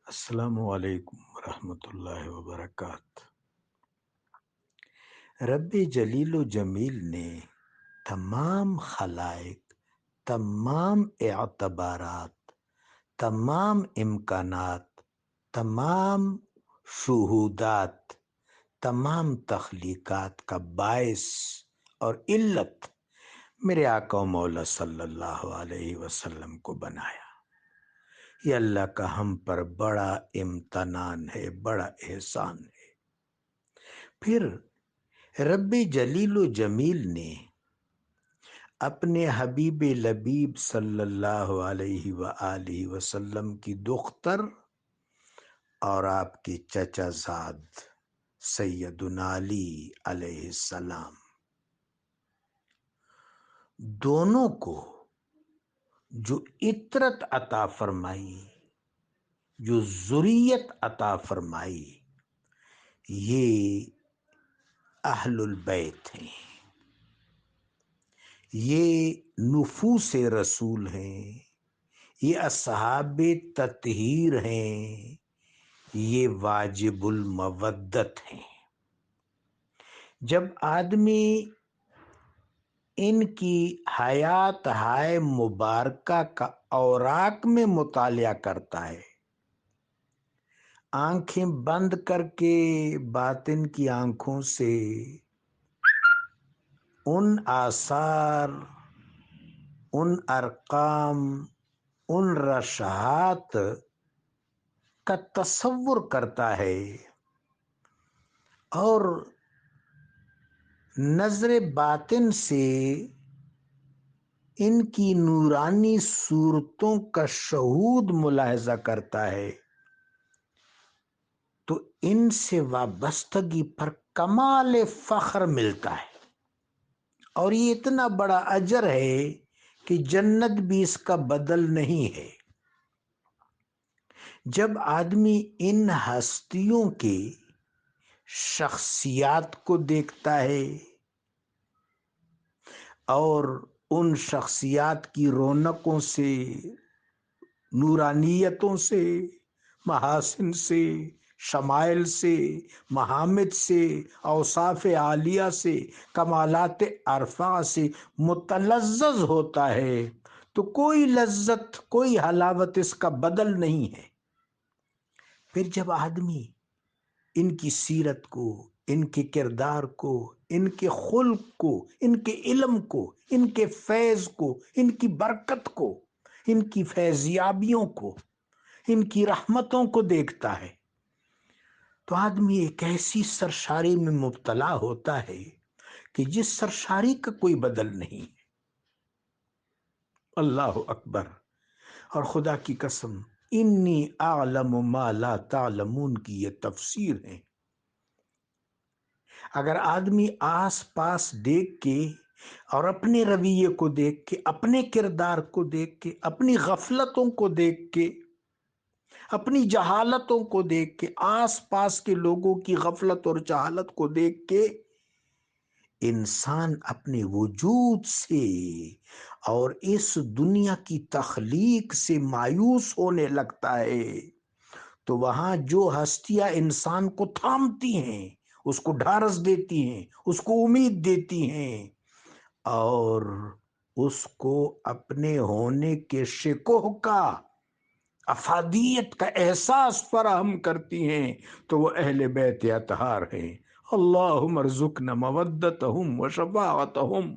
السلام علیکم ورحمۃ اللہ وبرکاتہ۔ رب جلیل و جمیل نے تمام خلائق، تمام اعتبارات، تمام امکانات، تمام شہودات، تمام تخلیقات کا باعث اور علت میرے آقا و مولا صلی اللہ علیہ وسلم کو بنایا۔ یہ اللہ کا ہم پر بڑا امتنان ہے، بڑا احسان ہے۔ پھر رب جلیل و جمیل نے اپنے حبیب لبیب صلی اللہ علیہ وآلہ وسلم کی دختر اور آپ کے چچا زاد سیدنا علی علیہ السلام دونوں کو جو عطرت عطا فرمائی، جو ذریت عطا فرمائی، یہ اہل البیت ہیں، یہ نفوس رسول ہیں، یہ اصحاب تطہیر ہیں، یہ واجب المودت ہیں۔ جب آدمی ان کی حیات ہائے مبارکہ کا اوراق میں مطالعہ کرتا ہے، آنکھیں بند کر کے باطن کی آنکھوں سے ان آثار، ان ارقام، ان رشحات کا تصور کرتا ہے اور نظر باطن سے ان کی نورانی صورتوں کا شہود ملاحظہ کرتا ہے، تو ان سے وابستگی پر کمال فخر ملتا ہے، اور یہ اتنا بڑا اجر ہے کہ جنت بھی اس کا بدل نہیں ہے۔ جب آدمی ان ہستیوں کے شخصیات کو دیکھتا ہے اور ان شخصیات کی رونقوں سے، نورانیتوں سے، محاسن سے، شمائل سے، محامد سے، اوصاف عالیہ سے، کمالات ارفع سے متلذذ ہوتا ہے، تو کوئی لذت، کوئی حلاوت اس کا بدل نہیں ہے۔ پھر جب آدمی ان کی سیرت کو، ان کے کردار کو، ان کے خلق کو، ان کے علم کو، ان کے فیض کو، ان کی برکت کو، ان کی فیضیابیوں کو، ان کی رحمتوں کو دیکھتا ہے، تو آدمی ایک ایسی سرشاری میں مبتلا ہوتا ہے کہ جس سرشاری کا کوئی بدل نہیں ہے۔ اللہ اکبر۔ اور خدا کی قسم، انی اعلم ما لا تعلمون کی یہ تفسیر ہے۔ اگر آدمی آس پاس دیکھ کے اور اپنے رویے کو دیکھ کے، اپنے کردار کو دیکھ کے، اپنی غفلتوں کو دیکھ کے، اپنی جہالتوں کو دیکھ کے، آس پاس کے لوگوں کی غفلت اور جہالت کو دیکھ کے انسان اپنے وجود سے اور اس دنیا کی تخلیق سے مایوس ہونے لگتا ہے، تو وہاں جو ہستیاں انسان کو تھامتی ہیں، اس کو ڈھارس دیتی ہیں، اس کو امید دیتی ہیں اور اس کو اپنے ہونے کے شکوہ کا، افادیت کا احساس فراہم کرتی ہیں، تو وہ اہل بیت اطہار ہیں۔ اللہم ارزقنا مودتہم و شفاعتہم۔